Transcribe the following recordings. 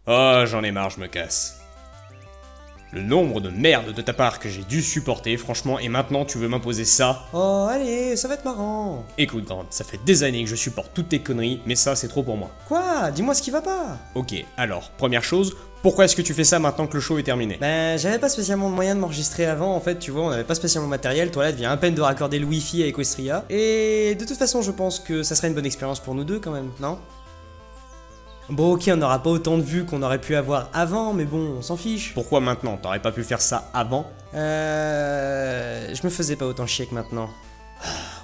Oh, j'en ai marre, je me casse. Le nombre de merdes de ta part que j'ai dû supporter, franchement, et maintenant tu veux m'imposer ça? Oh, allez, ça va être marrant. Écoute, Grande, ça fait des années que je supporte toutes tes conneries, mais ça, c'est trop pour moi. Quoi? Dis-moi ce qui va pas. Ok, alors, première chose, pourquoi est-ce que tu fais ça maintenant que le show est terminé? Ben, j'avais pas spécialement de moyen de m'enregistrer avant, en fait, tu vois, on avait pas spécialement de matériel, toi là, tu viens à peine de raccorder le wifi à Equestria, et de toute façon, je pense que ça serait une bonne expérience pour nous deux quand même, non? Bon, ok, on n'aura pas autant de vues qu'on aurait pu avoir avant, mais bon, on s'en fiche. Pourquoi maintenant? T'aurais pas pu faire ça avant? Je me faisais pas autant chier que maintenant.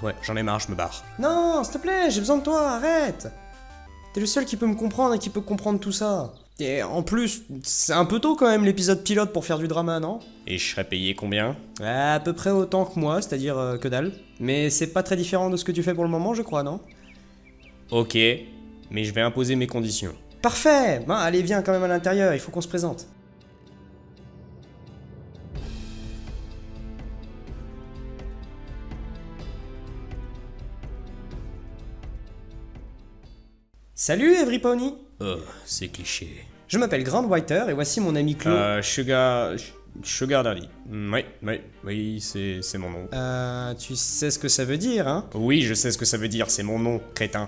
Ouais, j'en ai marre, je me barre. Non, s'il te plaît, j'ai besoin de toi, arrête. T'es le seul qui peut me comprendre et qui peut comprendre tout ça. Et en plus, c'est un peu tôt quand même l'épisode pilote pour faire du drama, non? Et je serais payé combien? À peu près autant que moi, c'est-à-dire que dalle. Mais c'est pas très différent de ce que tu fais pour le moment, je crois, non? Ok, mais je vais imposer mes conditions. Parfait. Ben, allez, viens quand même à l'intérieur, il faut qu'on se présente. Salut Everypony. Oh, c'est cliché. Je m'appelle Grand Whiter et voici mon ami Claude. Sugar Daddy. Oui, c'est mon nom. Tu sais ce que ça veut dire, hein? Oui, je sais ce que ça veut dire, c'est mon nom, crétin.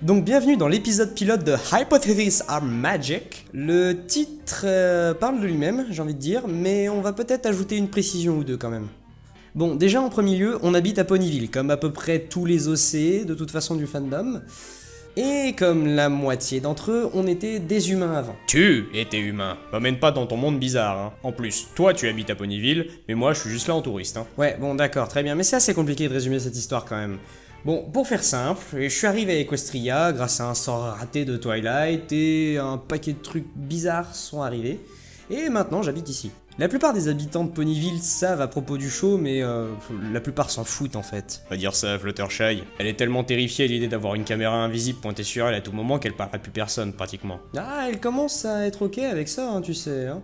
Donc bienvenue dans l'épisode pilote de Hypotheses Are Magic. Le titre parle de lui-même, j'ai envie de dire, mais on va peut-être ajouter une précision ou deux quand même. Bon, déjà en premier lieu, on habite à Ponyville, comme à peu près tous les OC de toute façon du fandom. Et comme la moitié d'entre eux, on était des humains avant. Tu étais humain. M'emmène pas dans ton monde bizarre, hein. En plus, toi tu habites à Ponyville, mais moi je suis juste là en touriste, hein. Ouais, bon d'accord, très bien, mais c'est assez compliqué de résumer cette histoire quand même. Bon, pour faire simple, je suis arrivé à Equestria grâce à un sort raté de Twilight et un paquet de trucs bizarres sont arrivés. Et maintenant j'habite ici. La plupart des habitants de Ponyville savent à propos du show, mais la plupart s'en foutent en fait. Va dire ça à Fluttershy. Elle est tellement terrifiée à l'idée d'avoir une caméra invisible pointée sur elle à tout moment qu'elle parle à plus personne pratiquement. Ah, elle commence à être ok avec ça, hein, tu sais. Hein.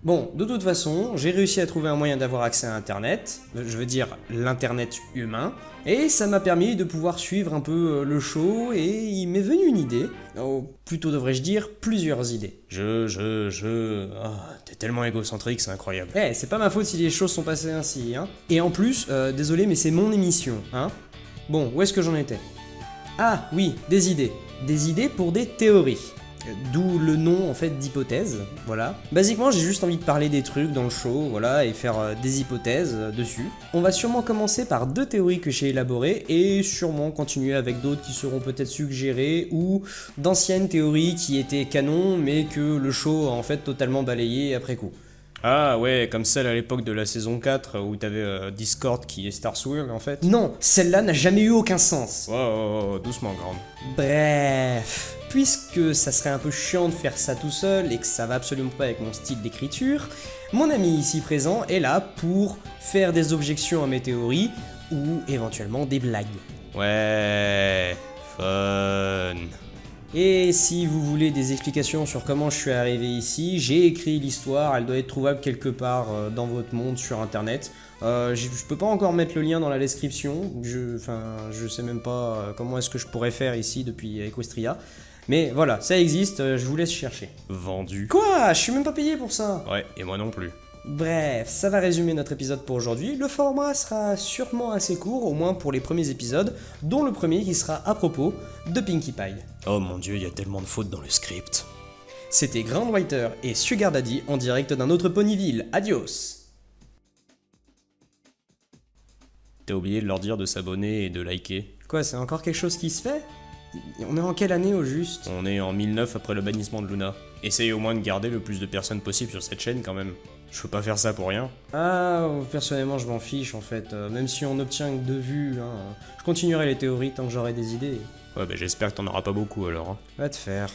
Bon, de toute façon, j'ai réussi à trouver un moyen d'avoir accès à Internet, je veux dire l'internet humain, et ça m'a permis de pouvoir suivre un peu le show, et il m'est venu une idée, ou plutôt devrais-je dire plusieurs idées. T'es tellement égocentrique, c'est incroyable. Eh, c'est pas ma faute si les choses sont passées ainsi, hein. Et en plus, désolé, mais c'est mon émission, hein. Bon, où est-ce que j'en étais? Ah, oui, des idées. Des idées pour des théories. D'où le nom en fait d'hypothèse, voilà. Basiquement j'ai juste envie de parler des trucs dans le show, voilà, et faire des hypothèses dessus. On va sûrement commencer par deux théories que j'ai élaborées et sûrement continuer avec d'autres qui seront peut-être suggérées ou d'anciennes théories qui étaient canon mais que le show a en fait totalement balayé après coup. Ah ouais, comme celle à l'époque de la saison 4 où t'avais Discord qui est Star Swirl en fait. Non, celle-là n'a jamais eu aucun sens. Oh, doucement, Grande. Bref, puisque ça serait un peu chiant de faire ça tout seul et que ça va absolument pas avec mon style d'écriture, mon ami ici présent est là pour faire des objections à mes théories ou éventuellement des blagues. Ouais, fun. Et si vous voulez des explications sur comment je suis arrivé ici, j'ai écrit l'histoire, elle doit être trouvable quelque part dans votre monde sur internet. Je peux pas encore mettre le lien dans la description, je sais même pas comment est-ce que je pourrais faire ici depuis Equestria. Mais voilà, ça existe, je vous laisse chercher. Vendu. Quoi? Je suis même pas payé pour ça. Ouais, et moi non plus. Bref, ça va résumer notre épisode pour aujourd'hui. Le format sera sûrement assez court, au moins pour les premiers épisodes, dont le premier qui sera à propos de Pinkie Pie. Oh mon dieu, il y a tellement de fautes dans le script. C'était Grand Whiter et Sugar Daddy en direct d'un autre Ponyville. Adios! T'as oublié de leur dire de s'abonner et de liker. Quoi, c'est encore quelque chose qui se fait? On est en quelle année au juste? On est en 1009 après le bannissement de Luna. Essaye au moins de garder le plus de personnes possible sur cette chaîne quand même. Je peux pas faire ça pour rien. Ah, personnellement je m'en fiche en fait, même si on obtient que 2 vues, hein. Je continuerai les théories tant que j'aurai des idées. Ouais, bah j'espère que t'en auras pas beaucoup alors. Hein. Va te faire.